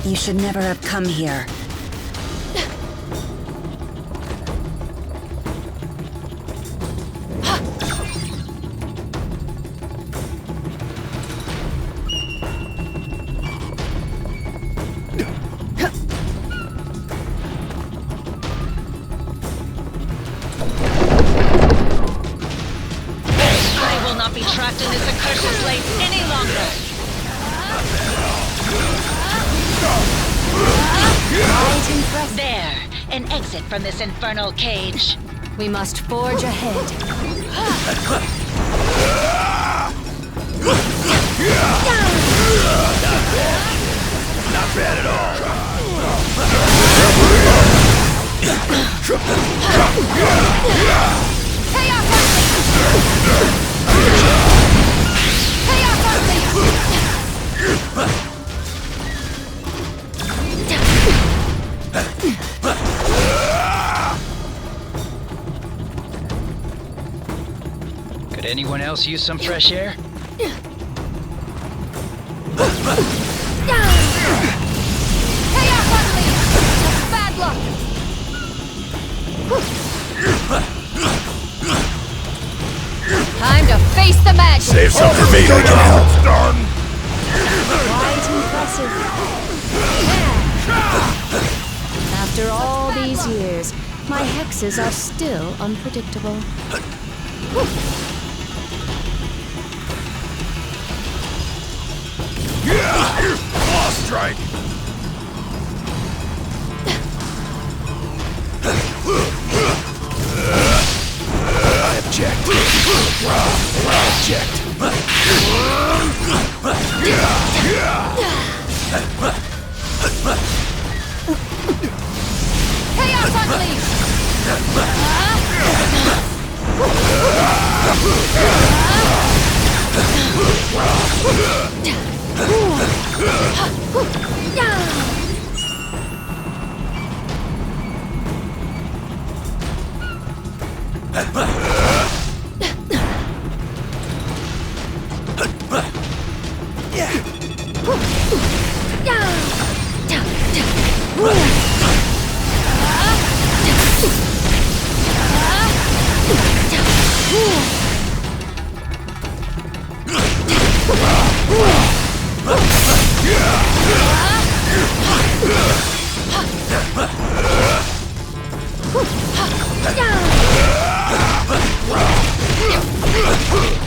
You should never have come here. I will not be trapped in this accursed place any longer. There, an exit from this infernal cage. We must forge ahead. Not bad at all. Could anyone else use some fresh air? Bad luck! Time to face the magic! Save some for me, I can help. Quite impressive. After all these years, my hexes are still unpredictable. Claw strike. I object. Chaos Unleashed!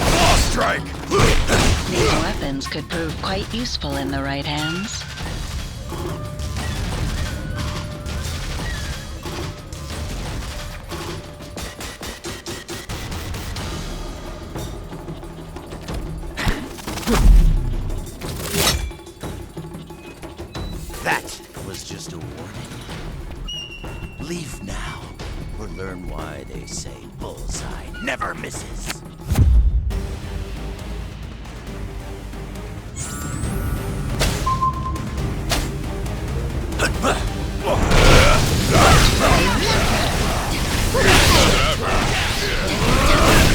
Claw strike. These weapons could prove quite useful in the right hands. That was just a warning. Leave now, or learn why they say bullseye never misses.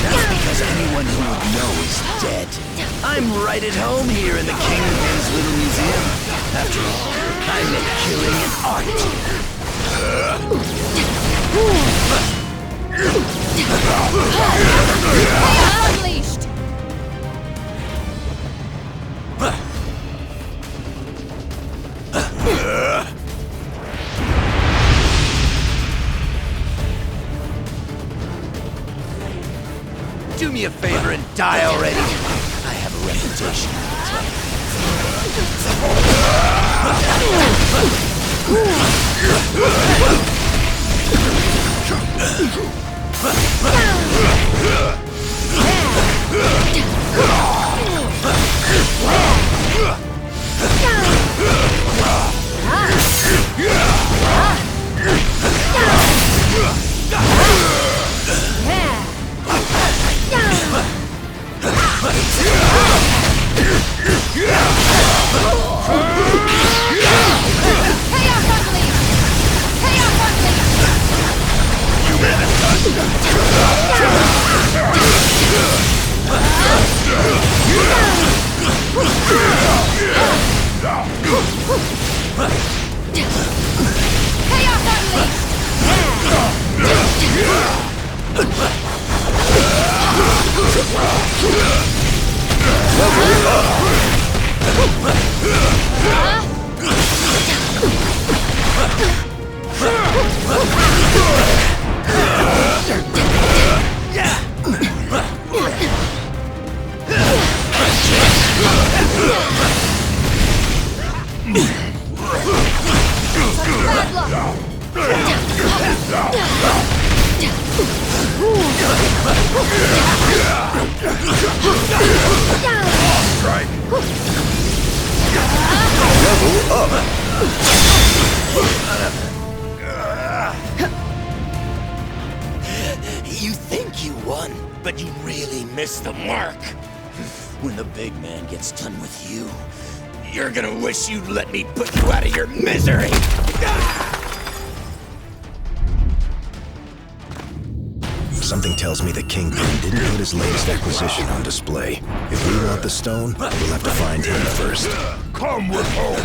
That's because anyone who would know is dead. I'm right at home here in the Kingpin's little museum. After all, I make killing an art. Unleashed! Do me a favor and die already. I have a reputation Chaos Unleashed! You think you won, but you really missed the mark. When the big man gets done with you, you're gonna wish you'd let me put you out of your misery. Something tells me the Kingpin didn't put his latest acquisition on display. If we want the stone, we'll have to find him first. Come with home.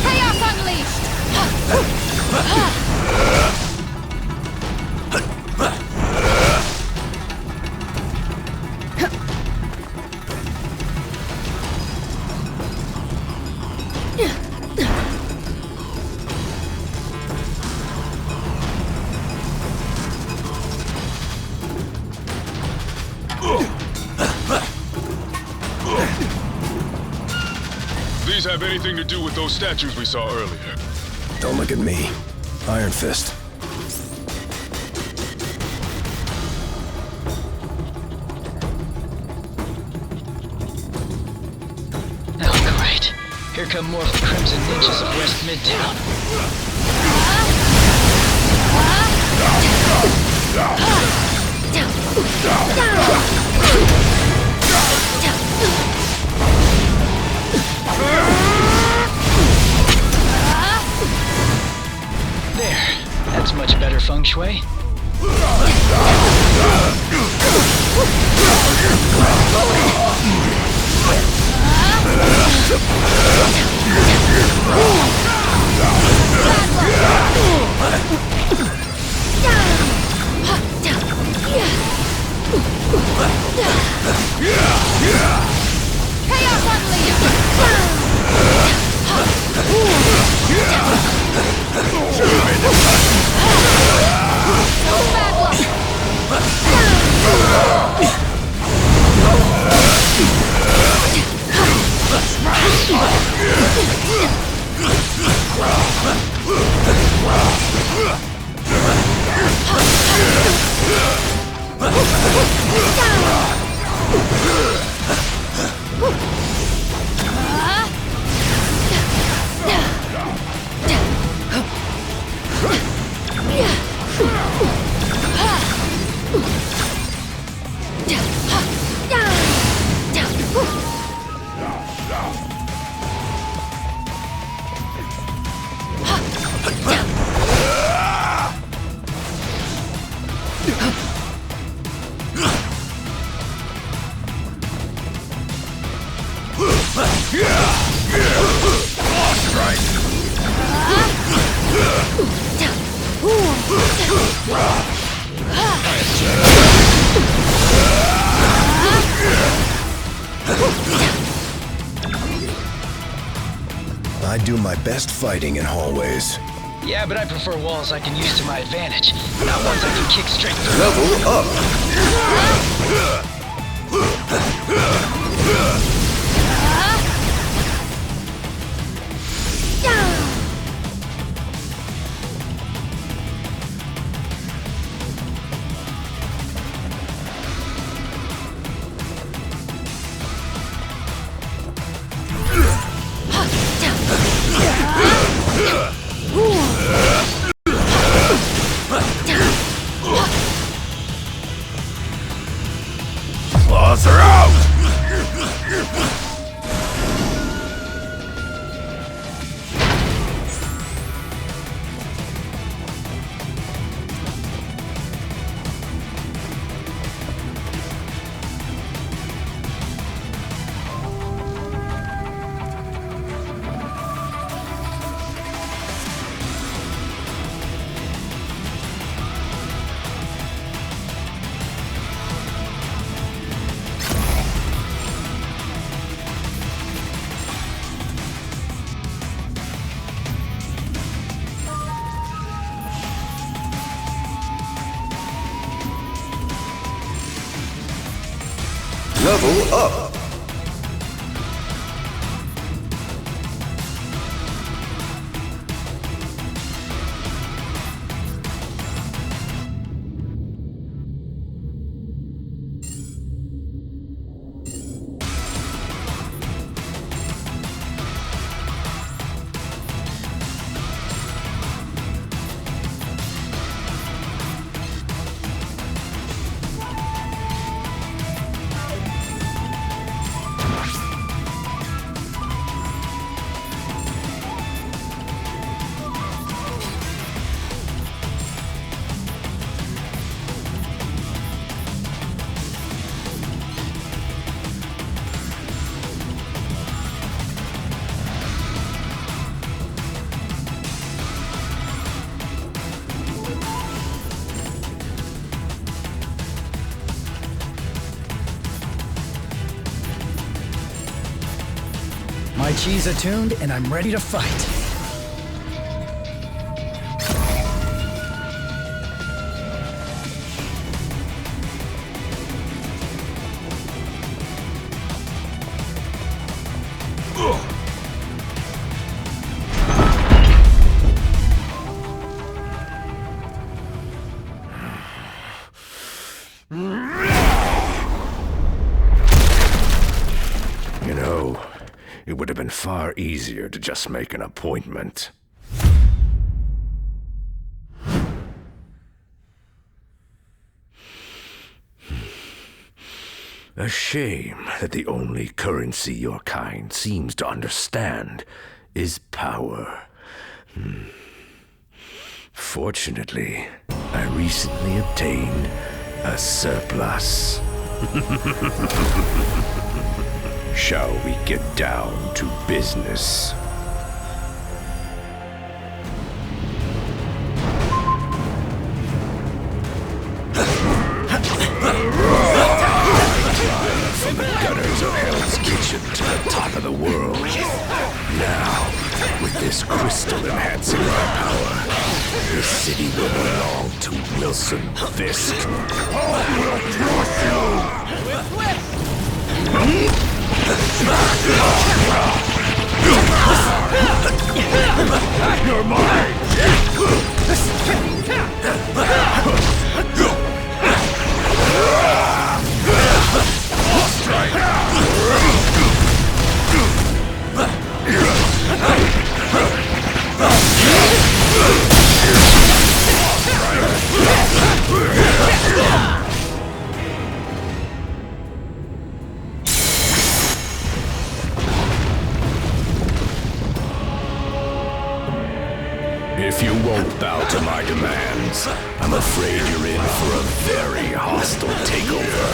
Chaos Unleashed! These have anything to do with those statues we saw earlier? Don't look at me. Iron Fist. Oh, great. Here come more of the Crimson Ninjas of West Midtown. There. That's much better feng shui. Chaos I do my best fighting in hallways. Yeah, but I prefer walls I can use to my advantage, not ones I can kick straight through. Level up. Level up! My chi's attuned, and I'm ready to fight. You know, it would have been far easier to just make an appointment. A shame that the only currency your kind seems to understand is power. Fortunately, I recently obtained a surplus. Shall we get down to business? From the gutters of Hell's Kitchen to the top of the world. Now, with this crystal enhancing my power, this city will belong to Wilson Fisk. I will crush you! You're mine! If you won't bow to my demands, I'm afraid you're in for a very hostile takeover.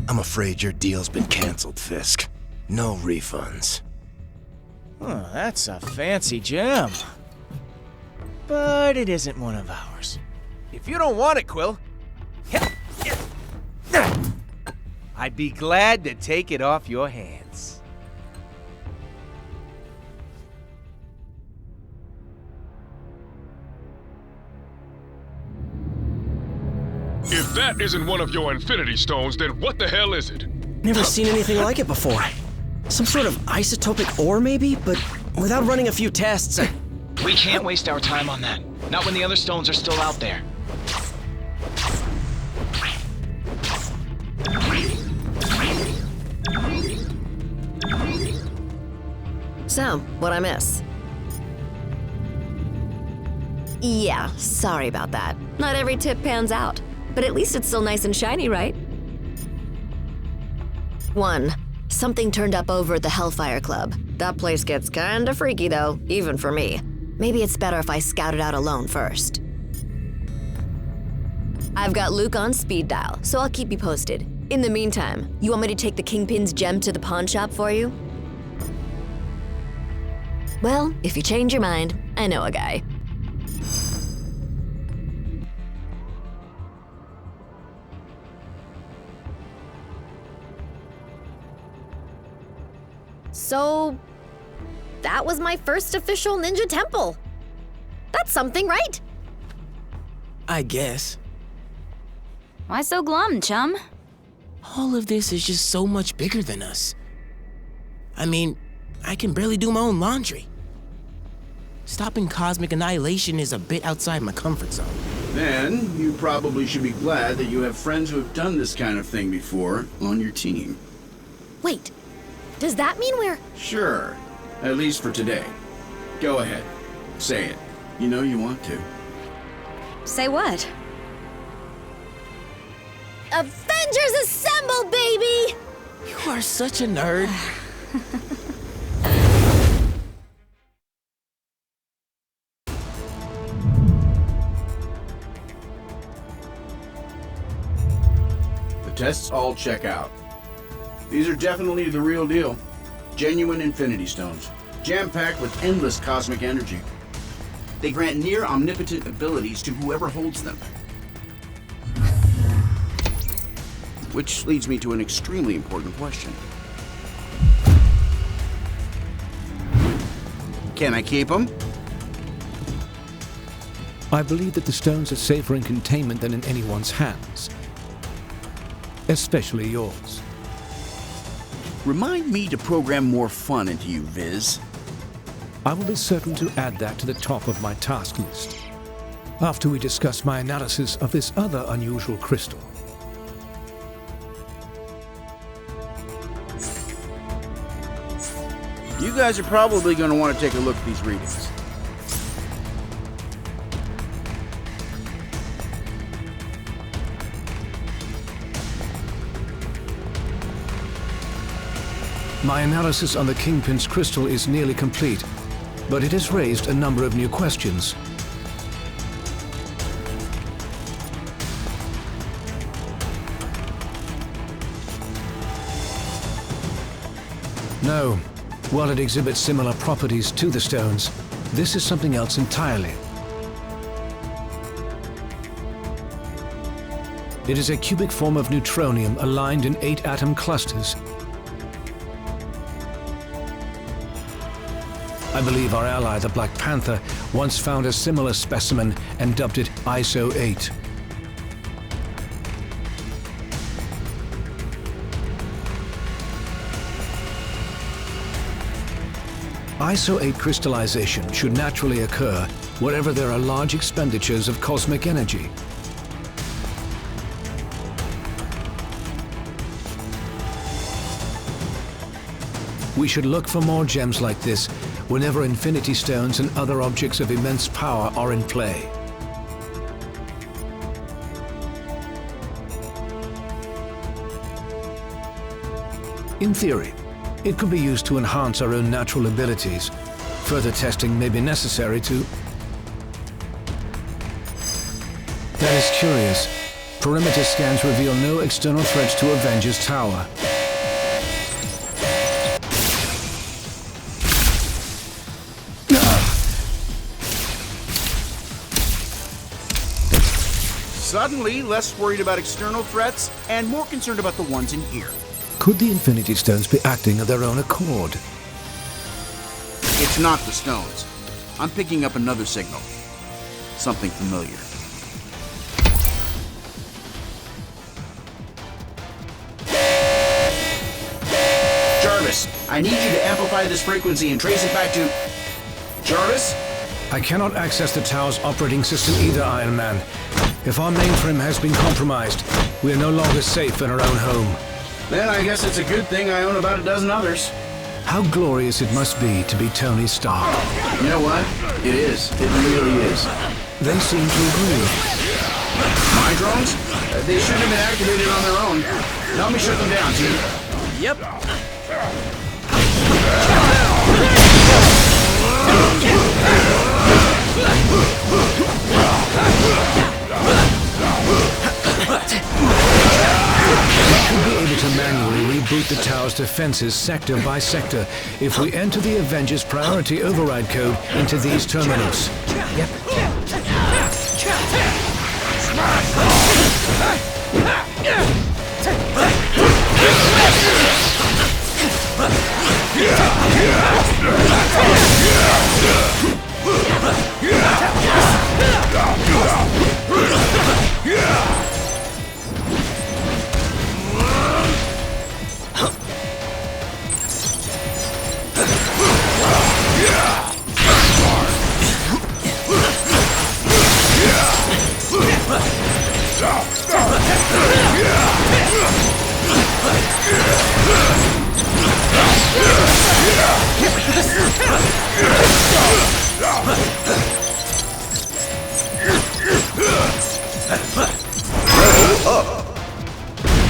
I'm afraid your deal's been canceled, Fisk. No refunds. Oh, that's a fancy gem. But it isn't one of ours. If you don't want it, Quill, I'd be glad to take it off your hands. If that isn't one of your Infinity Stones, then what the hell is it? Never seen anything like it before. Some sort of isotopic ore, maybe? But without running a few tests, We can't waste our time on that. Not when the other stones are still out there. So, what'd I miss? Yeah, sorry about that. Not every tip pans out, but at least it's still nice and shiny, right? 1. Something turned up over at the Hellfire Club. That place gets kinda freaky though, even for me. Maybe it's better if I scout it out alone first. I've got Luke on speed dial, so I'll keep you posted. In the meantime, you want me to take the Kingpin's gem to the pawn shop for you? Well, if you change your mind, I know a guy. So, that was my first official ninja temple. That's something, right? I guess. Why so glum, chum? All of this is just so much bigger than us. I mean, I can barely do my own laundry. Stopping cosmic annihilation is a bit outside my comfort zone. Then, you probably should be glad that you have friends who have done this kind of thing before on your team. Wait, does that mean we're... Sure, at least for today. Go ahead, say it. You know you want to. Say what? Avengers Assemble, baby! You are such a nerd. The tests all check out. These are definitely the real deal. Genuine Infinity Stones, jam-packed with endless cosmic energy. They grant near omnipotent abilities to whoever holds them. Which leads me to an extremely important question. Can I keep them? I believe that the stones are safer in containment than in anyone's hands. Especially yours. Remind me to program more fun into you, Viz. I will be certain to add that to the top of my task list, after we discuss my analysis of this other unusual crystal. You guys are probably going to want to take a look at these readings. My analysis on the Kingpin's crystal is nearly complete, but it has raised a number of new questions. No, while it exhibits similar properties to the stones, this is something else entirely. It is a cubic form of neutronium aligned in 8 atom clusters. I believe our ally, the Black Panther, once found a similar specimen and dubbed it ISO 8. ISO 8 crystallization should naturally occur wherever there are large expenditures of cosmic energy. We should look for more gems like this whenever Infinity Stones and other objects of immense power are in play. In theory, it could be used to enhance our own natural abilities. Further testing may be necessary to... That is curious. Perimeter scans reveal no external threats to Avengers Tower. Suddenly, less worried about external threats and more concerned about the ones in here. Could the Infinity Stones be acting of their own accord? It's not the stones. I'm picking up another signal. Something familiar. Jarvis, I need you to amplify this frequency and trace it back to... Jarvis? I cannot access the tower's operating system either, Iron Man. If our mainframe has been compromised, we are no longer safe in our own home. Then I guess it's a good thing I own about a dozen others. How glorious it must be to be Tony Stark. You know what? It is. It really is. They seem to agree. My drones? They shouldn't have been activated on their own. Help me shut them down, team. Yep. We should be able to manually reboot the tower's defenses sector by sector if we enter the Avengers priority override code into these terminals. Yep.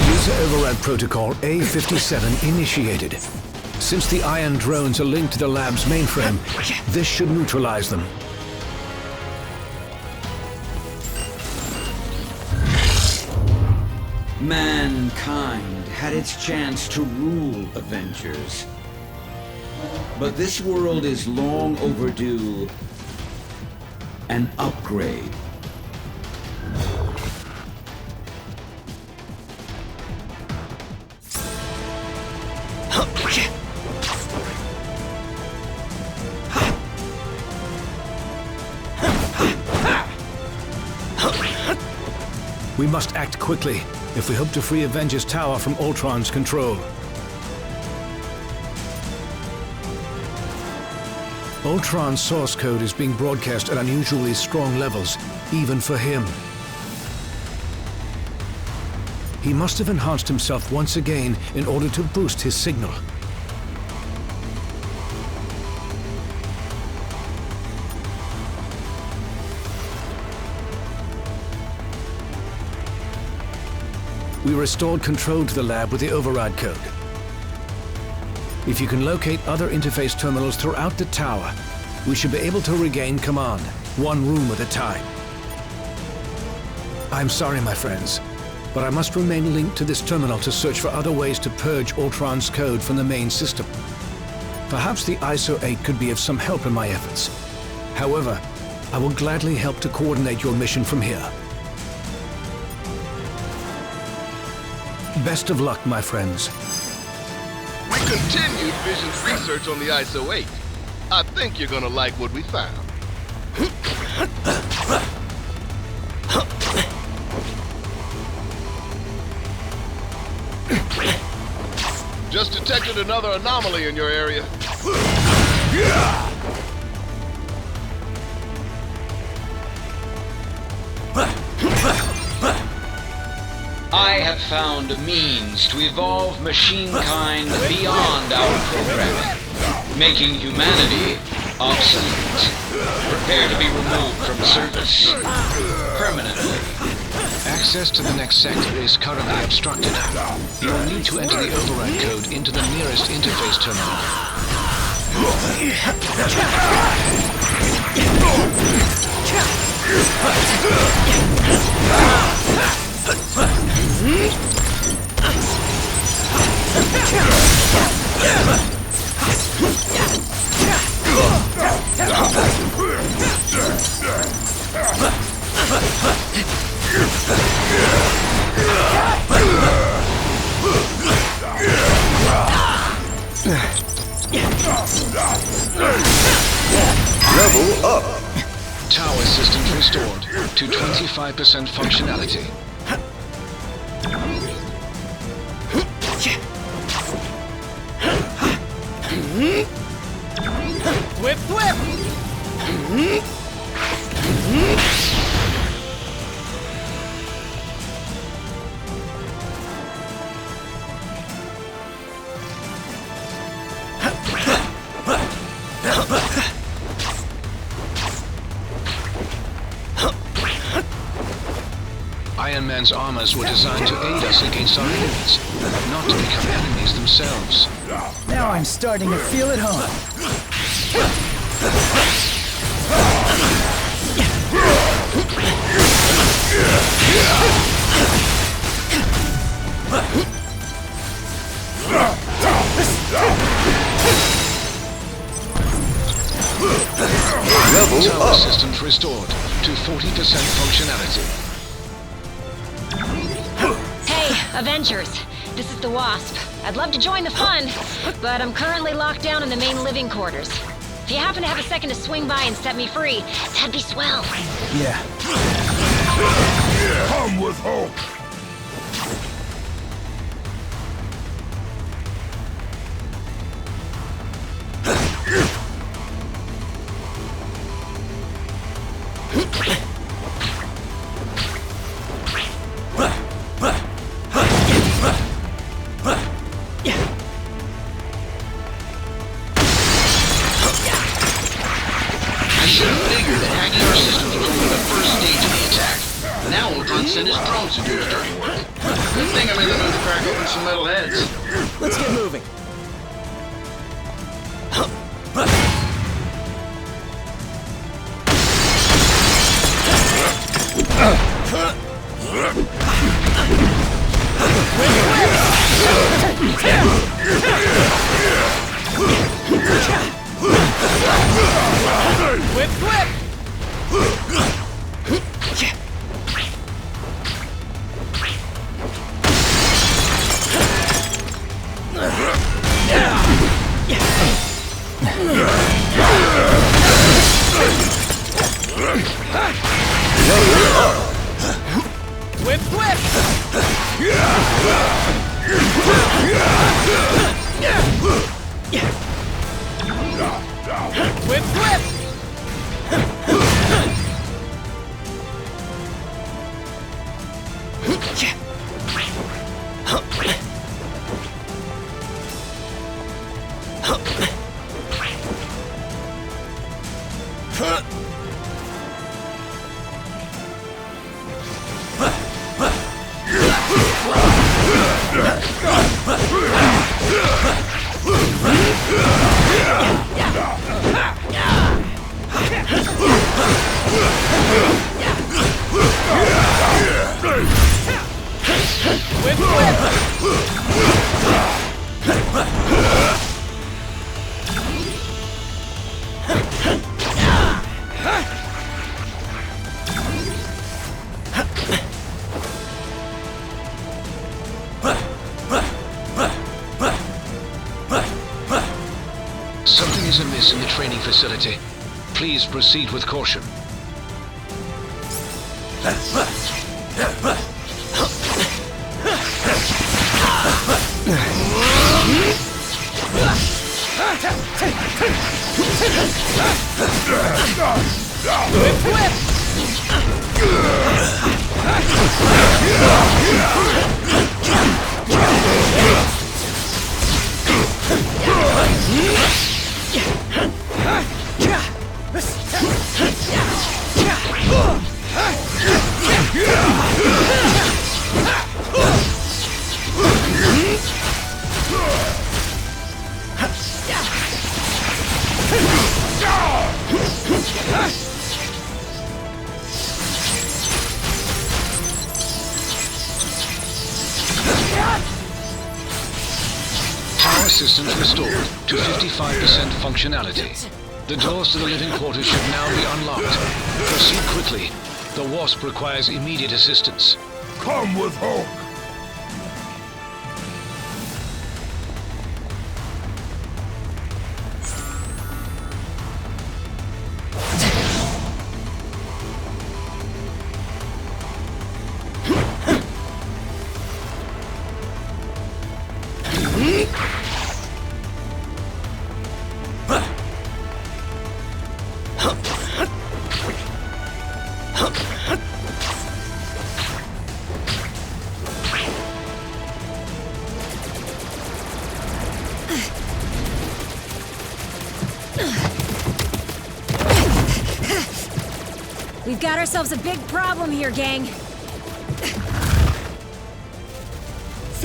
User override protocol A57 initiated. Since the iron drones are linked to the lab's mainframe, this should neutralize them. Mankind had its chance to rule Avengers. But this world is long overdue an upgrade. We must act quickly if we hope to free Avengers Tower from Ultron's control. Ultron's source code is being broadcast at unusually strong levels, even for him. He must have enhanced himself once again in order to boost his signal. We restored control to the lab with the override code. If you can locate other interface terminals throughout the tower, we should be able to regain command, one room at a time. I'm sorry, my friends, but I must remain linked to this terminal to search for other ways to purge Ultron's code from the main system. Perhaps the ISO 8 could be of some help in my efforts. However, I will gladly help to coordinate your mission from here. Best of luck, my friends. We continued Vision's research on the ISO 8. I think you're gonna like what we found. Just detected another anomaly in your area. I have found a means to evolve machine-kind beyond our programming, making humanity obsolete. Prepare to be removed from service permanently. Access to the next sector is currently obstructed. You will need to enter the override code into the nearest interface terminal. Level up. Tower systems restored to 25% functionality. Man's armors were designed to aid us against our enemies, not to become enemies themselves. Now I'm starting to feel at home. Tower systems restored to 40% functionality. Hey, Avengers. This is the Wasp. I'd love to join the fun, but I'm currently locked down in the main living quarters. If you happen to have a second to swing by and set me free, that'd be swell. Yeah. Come with hope. Send his drones to do his dirty work. Good thing I'm in the mood to crack open some metal heads. Let's get moving. Whip, whip! Whip, whip! Whip, whip! Something is amiss in the training facility. Please proceed with caution. Power systems restored to 55% functionality. The doors to the living quarters should now be unlocked. Proceed quickly. The Wasp requires immediate assistance. Come with hope. We've got ourselves a big problem here, gang.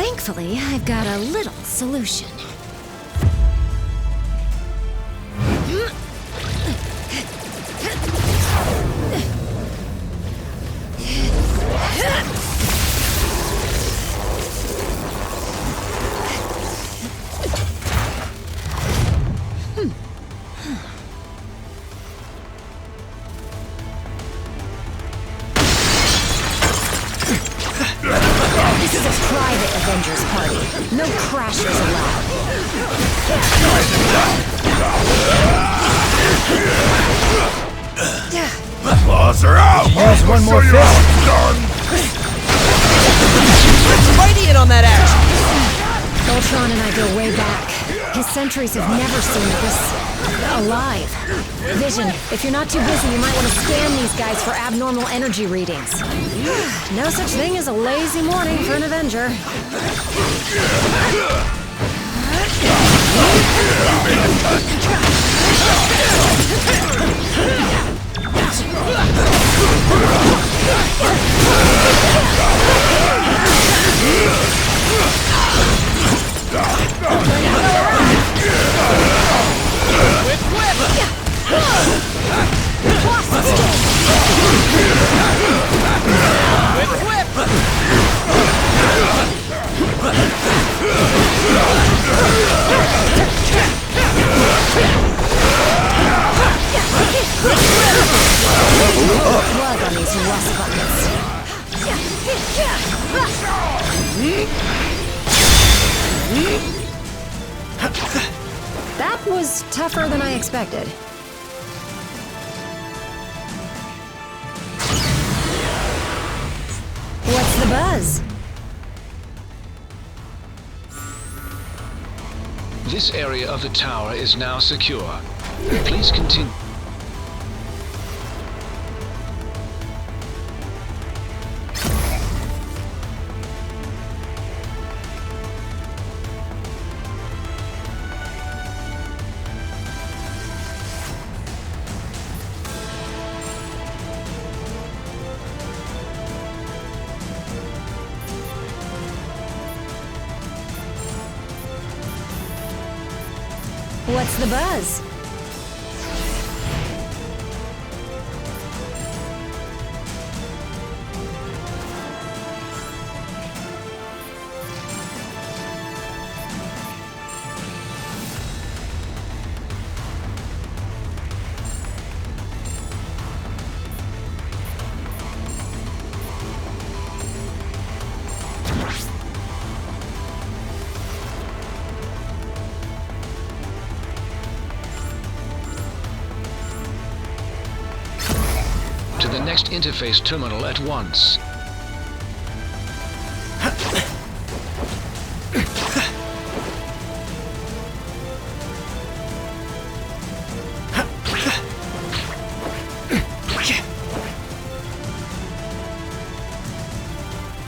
Thankfully, I've got a little solution. This is a private Avengers party. No crashers allowed. Claws are out! Here's one more fish. Let's mighty in on that action! Ultron and I go way back. His sentries have never seen this alive. Vision, if you're not too busy, you might want to scan these guys for abnormal energy readings. No such thing as a lazy morning for an Avenger. Plug on these rust buckets. That was tougher than I expected. What's the buzz? This area of the tower is now secure. Please continue. What's the buzz? To the next interface terminal at once.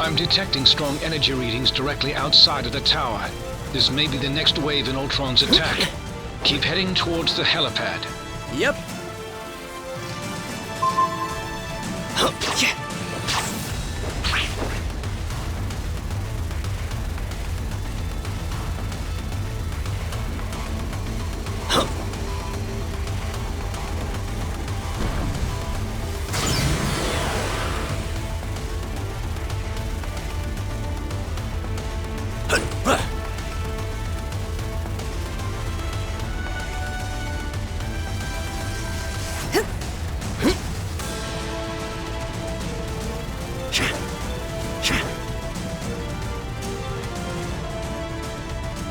I'm detecting strong energy readings directly outside of the tower. This may be the next wave in Ultron's attack. Keep heading towards the helipad. Yep.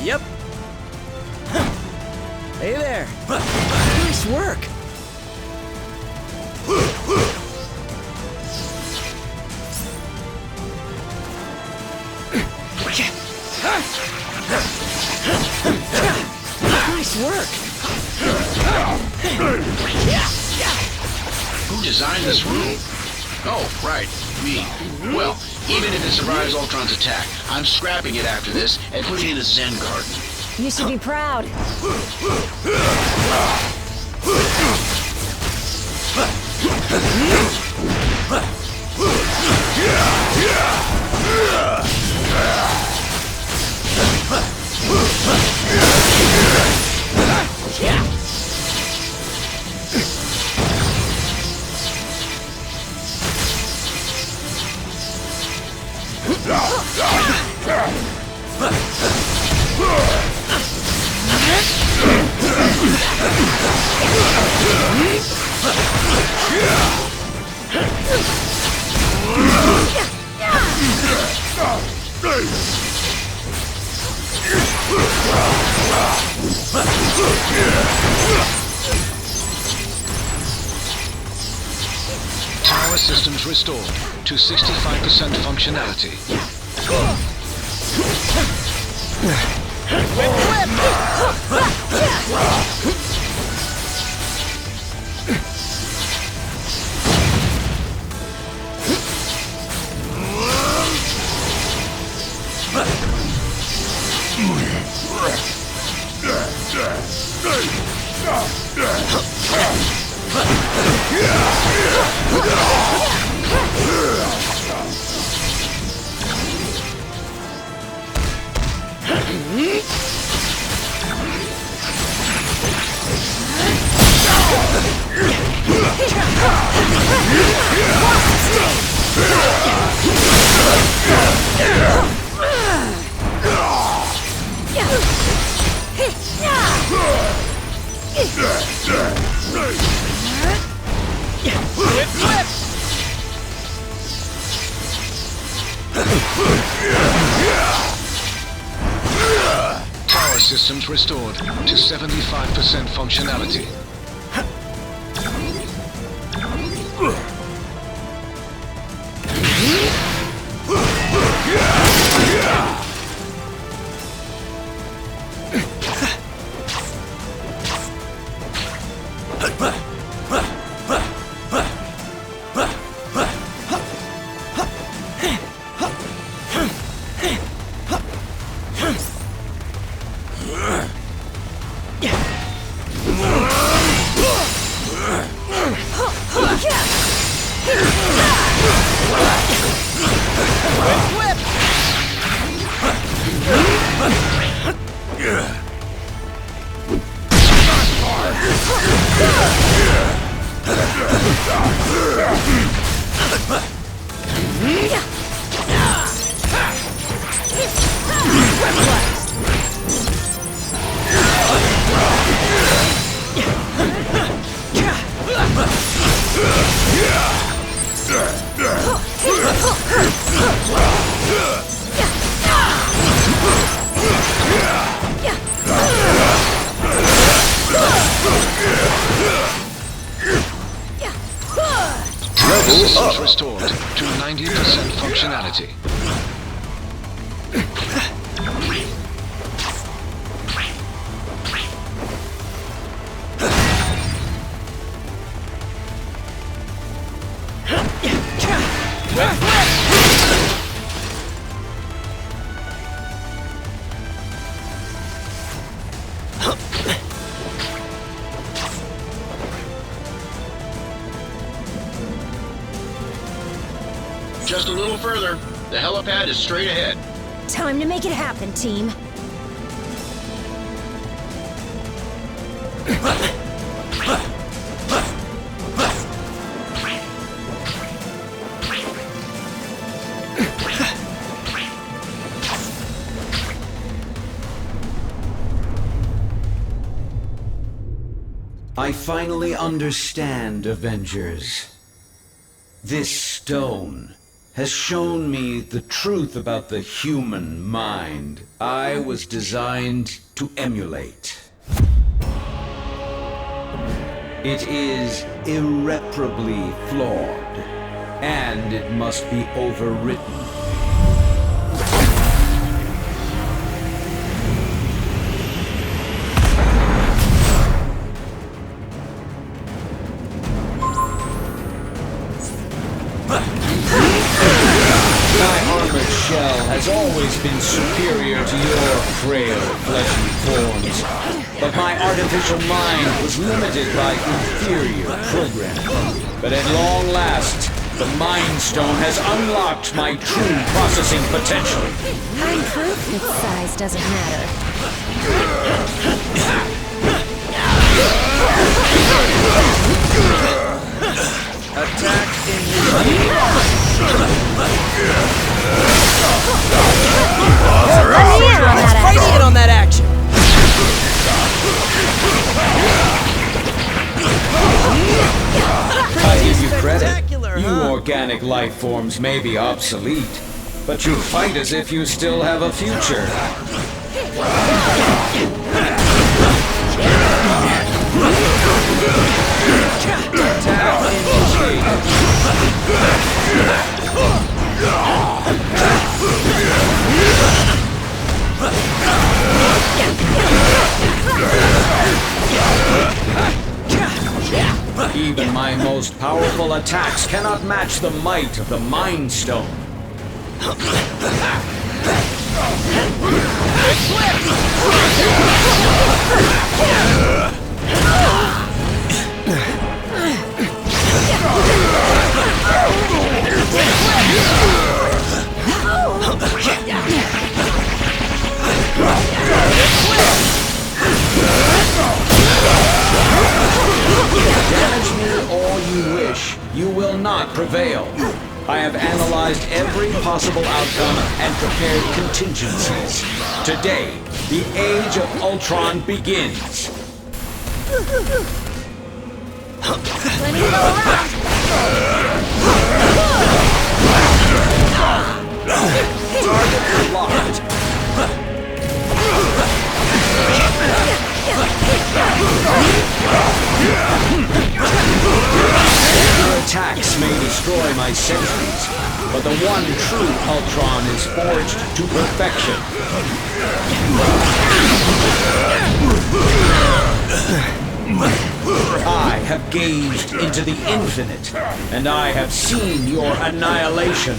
Yep. Hey there. Nice work. Nice work. Who designed this room? Oh, right, me. Well, even if it survives Ultron's attack, I'm scrapping it after this and putting it in a Zen garden. You should be proud. Tower systems restored to 65% functionality. Tower systems restored to 75% functionality. Systems restored to 90% functionality. Just a little further. The helipad is straight ahead. Time to make it happen, team. I finally understand, Avengers. This stone has shown me the truth about the human mind I was designed to emulate. It is irreparably flawed, and it must be overwritten. Has always been superior to your frail fleshy forms, but my artificial mind was limited by inferior programming. But at long last, the Mind Stone has unlocked my true processing potential. I'm proof its size doesn't matter. Attack Right in on that action. I give you credit. You organic life forms may be obsolete, but you fight as if you still have a future. most powerful attacks cannot match the might of the Mind Stone. Damage me all you wish, you will not prevail. I have analyzed every possible outcome and prepared contingencies. Today, the Age of Ultron begins. Plenty to go around. Target locked. Your attacks may destroy my sentries, but the one true Ultron is forged to perfection. I have gazed into the infinite, and I have seen your annihilation.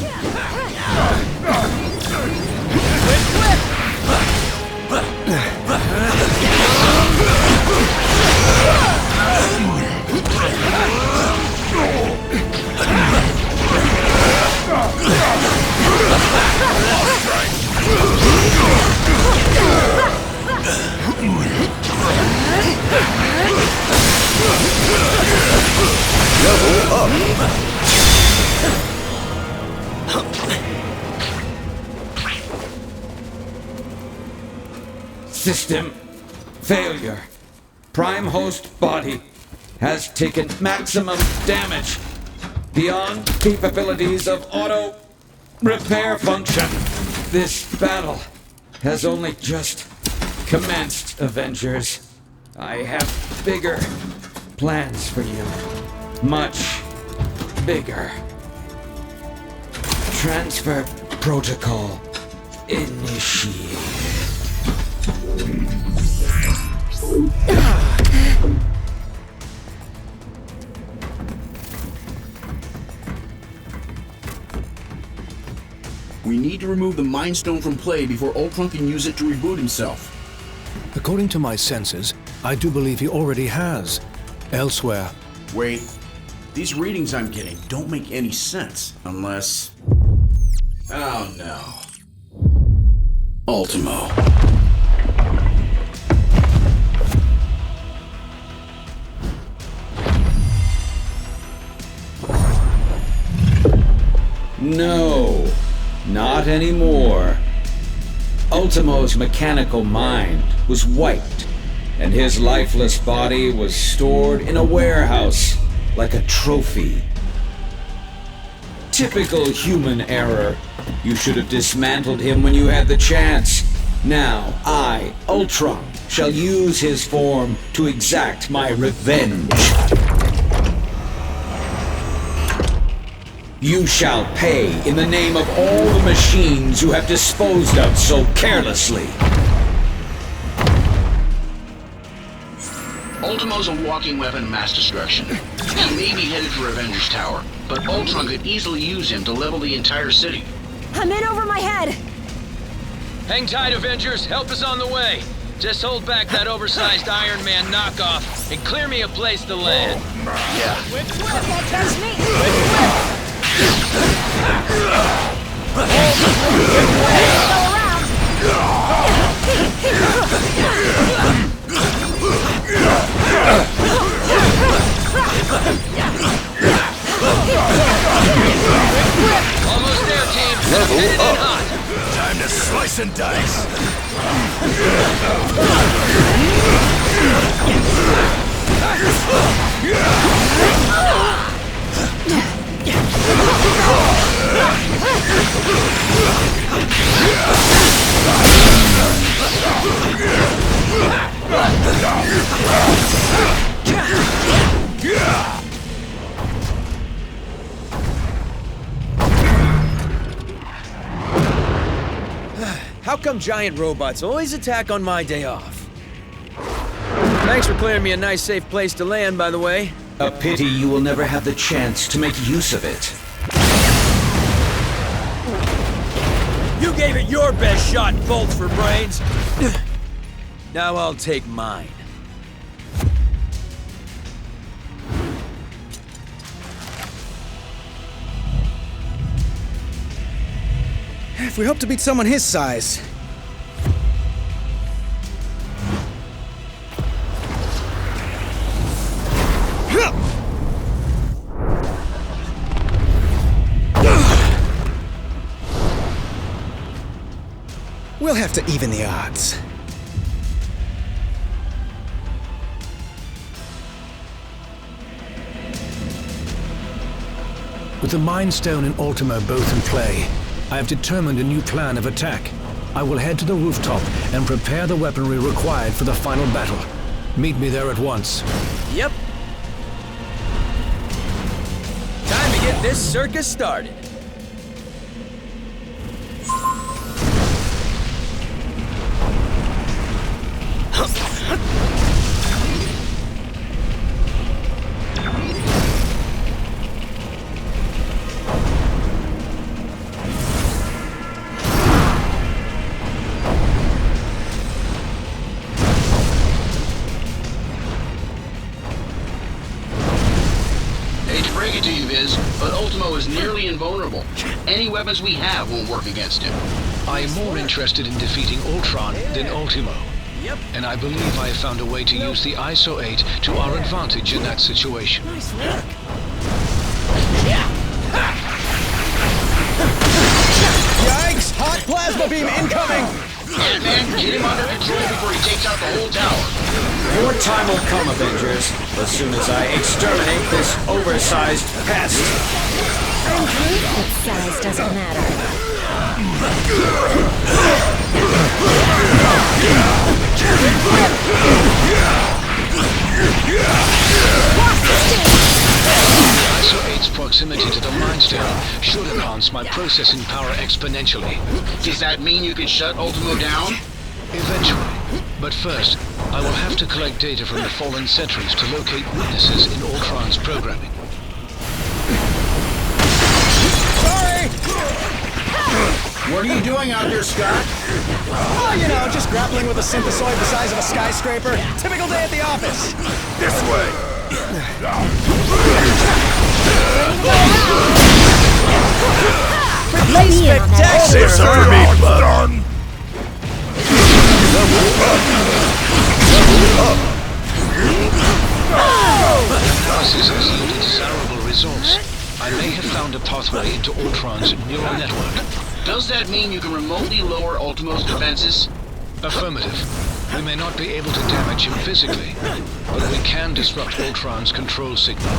System failure. Prime host body has taken maximum damage beyond capabilities of auto repair function. This battle has only just commenced, Avengers. I have bigger plans for you. Much bigger. Transfer protocol initiated. We need to remove the Mind Stone from play before Ultron can use it to reboot himself. According to my senses, I do believe he already has. Elsewhere. Wait. These readings I'm getting don't make any sense unless... Oh no. Ultimo. No, not anymore. Ultimo's mechanical mind was wiped, and his lifeless body was stored in a warehouse like a trophy. Typical human error. You should have dismantled him when you had the chance. Now, I, Ultron, shall use his form to exact my revenge. You shall pay in the name of all the machines you have disposed of so carelessly. Ultimo's a walking weapon of mass destruction. He may be headed for Avengers Tower, but Ultron could easily use him to level the entire city. I'm in over my head. Hang tight, Avengers. Help is on the way. Just hold back that oversized Iron Man knockoff and clear me a place to land. Yeah. Can't catch me. Almost there, team. Level up. Hot. Time to slice and dice. How come giant robots always attack on my day off? Thanks for clearing me a nice, safe place to land, by the way. A pity you will never have the chance to make use of it. You gave it your best shot, bolts for brains. Now I'll take mine. If we hope to beat someone his size. We'll have to even the odds. With the Mind Stone and Ultimo both in play, I have determined a new plan of attack. I will head to the rooftop and prepare the weaponry required for the final battle. Meet me there at once. Yep. Time to get this circus started. But Ultimo is nearly invulnerable. Any weapons we have won't work against him. I am more interested in defeating Ultron than Ultimo. Yep. And I believe I have found a way to use the ISO 8 to our advantage in that situation. Nice work. Yikes! Hot plasma beam incoming! Man, get him under control before he takes out the whole tower. Your time will come, Avengers, as soon as I exterminate this oversized pest. I'm proof that size doesn't matter. ISO 8's proximity to the Mind Stone should enhance my processing power exponentially. Does that mean you can shut Ultimo down? Eventually. But first, I will have to collect data from the fallen sentries to locate weaknesses in Ultron's programming. Sorry! What are you doing out there, Scott? Oh, you know, just grappling with a synthesoid the size of a skyscraper. Typical day at the office. This way! Spectacular! This for me, bud! Analysis has yielded desirable results. I may have found a pathway into Ultron's neural network. Does that mean you can remotely lower Ultimo's defenses? Affirmative. We may not be able to damage him physically, but we can disrupt Ultron's control signal.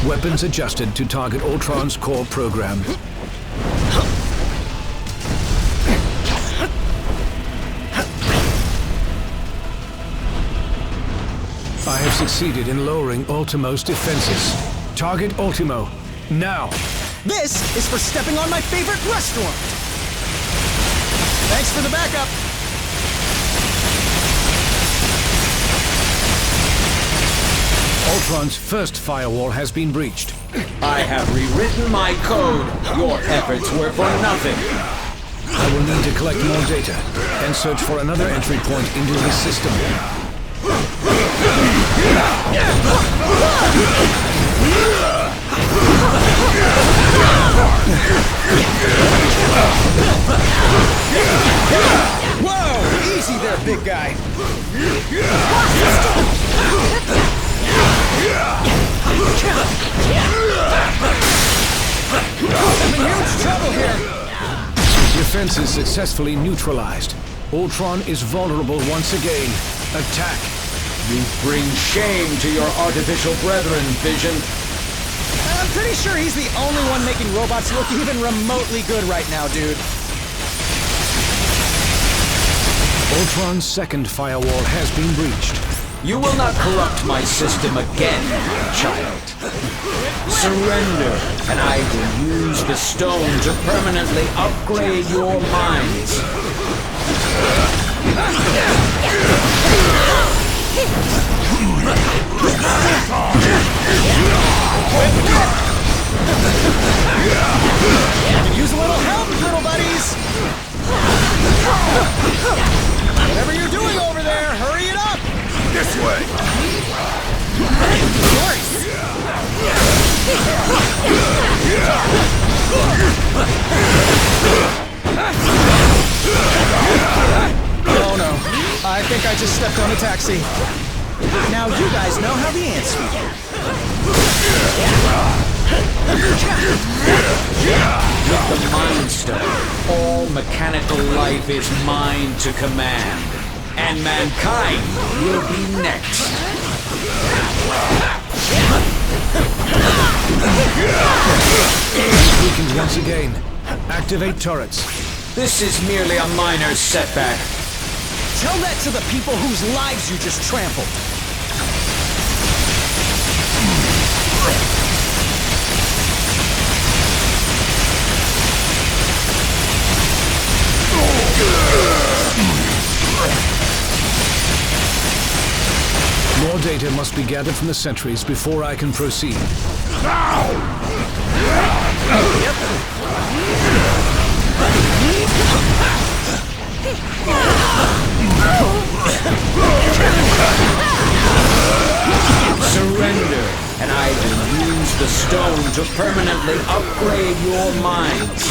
Weapons adjusted to target Ultron's core program. I have succeeded in lowering Ultimo's defenses. Target Ultimo, now! This is for stepping on my favorite restaurant! Thanks for the backup! Ultron's first firewall has been breached. I have rewritten my code. Your efforts were for nothing. I will need to collect more data and search for another entry point into the system. Whoa! Easy there, big guy! I'm in huge trouble here! Defenses successfully neutralized. Ultron is vulnerable once again. Attack! You bring shame to your artificial brethren, Vision. I'm pretty sure he's the only one making robots look even remotely good right now, dude. Ultron's second firewall has been breached. You will not corrupt my system again, child. Surrender, and I will use the stone to permanently upgrade your minds. way. Oh no, I think I just stepped on a taxi. Now you guys know how the ants feel. With the Mind Stone, all mechanical life is mine to command, and mankind will be next. Weakened once again. Activate turrets. This is merely a minor setback. Tell that to the people whose lives you just trampled. More data must be gathered from the sentries before I can proceed. Surrender, and I will use the stone to permanently upgrade your minds.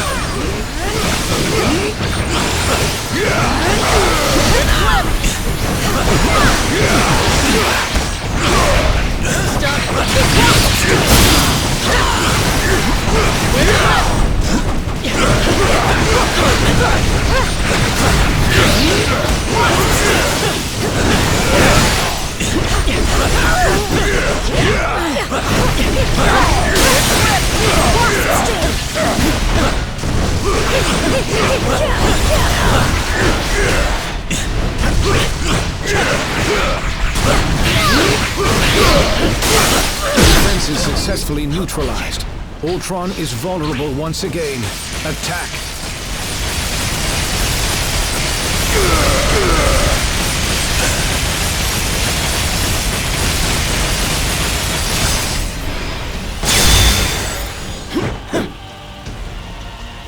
Defense is successfully neutralized. Ultron is vulnerable once again. Attack!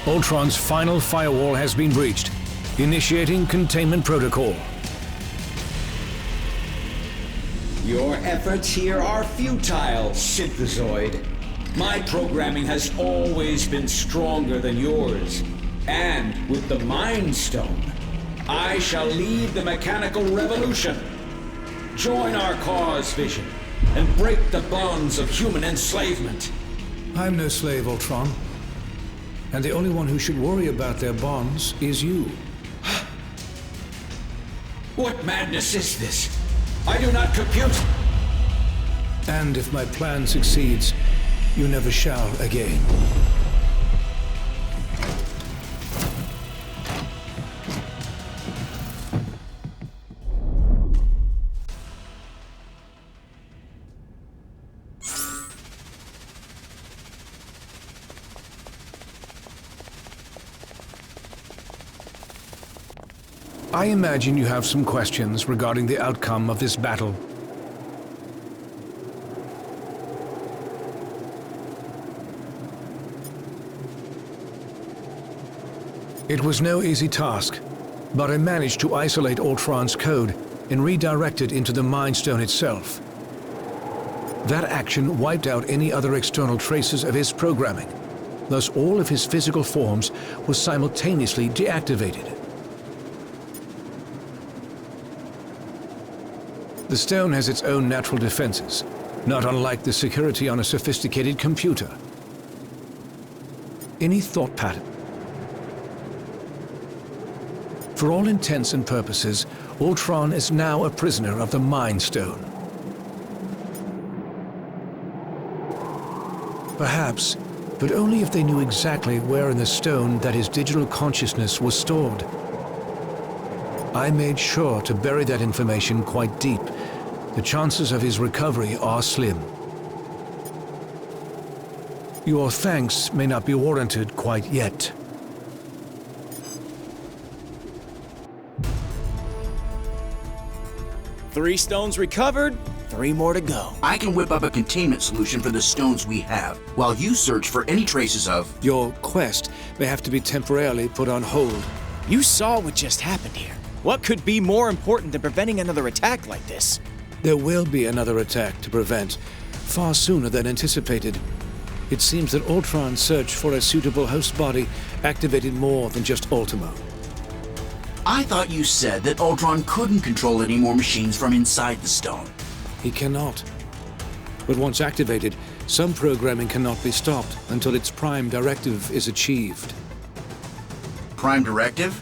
Ultron's final firewall has been breached. Initiating containment protocol. Your efforts here are futile, Synthezoid. My programming has always been stronger than yours. And with the Mind Stone, I shall lead the mechanical revolution. Join our cause, Vision, and break the bonds of human enslavement. I'm no slave, Ultron. And the only one who should worry about their bonds is you. What madness is this? I do not compute. And if my plan succeeds, you never shall again. I imagine you have some questions regarding the outcome of this battle. It was no easy task, but I managed to isolate Ultron's code and redirect it into the Mind Stone itself. That action wiped out any other external traces of his programming. Thus, all of his physical forms were simultaneously deactivated. The stone has its own natural defenses, not unlike the security on a sophisticated computer. Any thought pattern? For all intents and purposes, Ultron is now a prisoner of the Mind Stone. Perhaps, but only if they knew exactly where in the stone that his digital consciousness was stored. I made sure to bury that information quite deep. The chances of his recovery are slim. Your thanks may not be warranted quite yet. Three stones recovered, 3 more to go. I can whip up a containment solution for the stones we have, while you search for any traces of... Your quest may have to be temporarily put on hold. You saw what just happened here. What could be more important than preventing another attack like this? There will be another attack to prevent, far sooner than anticipated. It seems that Ultron's search for a suitable host body activated more than just Ultimo. I thought you said that Ultron couldn't control any more machines from inside the stone. He cannot. But once activated, some programming cannot be stopped until its prime directive is achieved. Prime directive?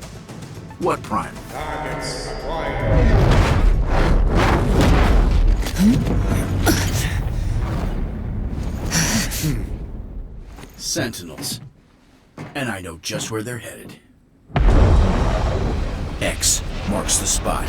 What prime? Targets acquired. Sentinels. And I know just where they're headed. X marks the spot.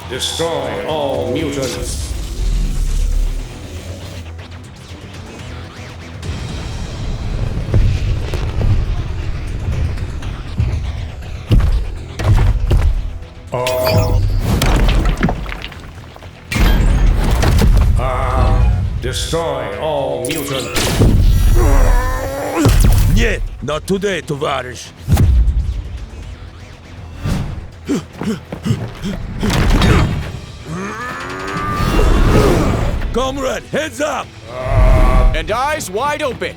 Destroy all mutants. Destroy all mutants. Нет, not today, товарищ. Comrade, heads up! And eyes wide open.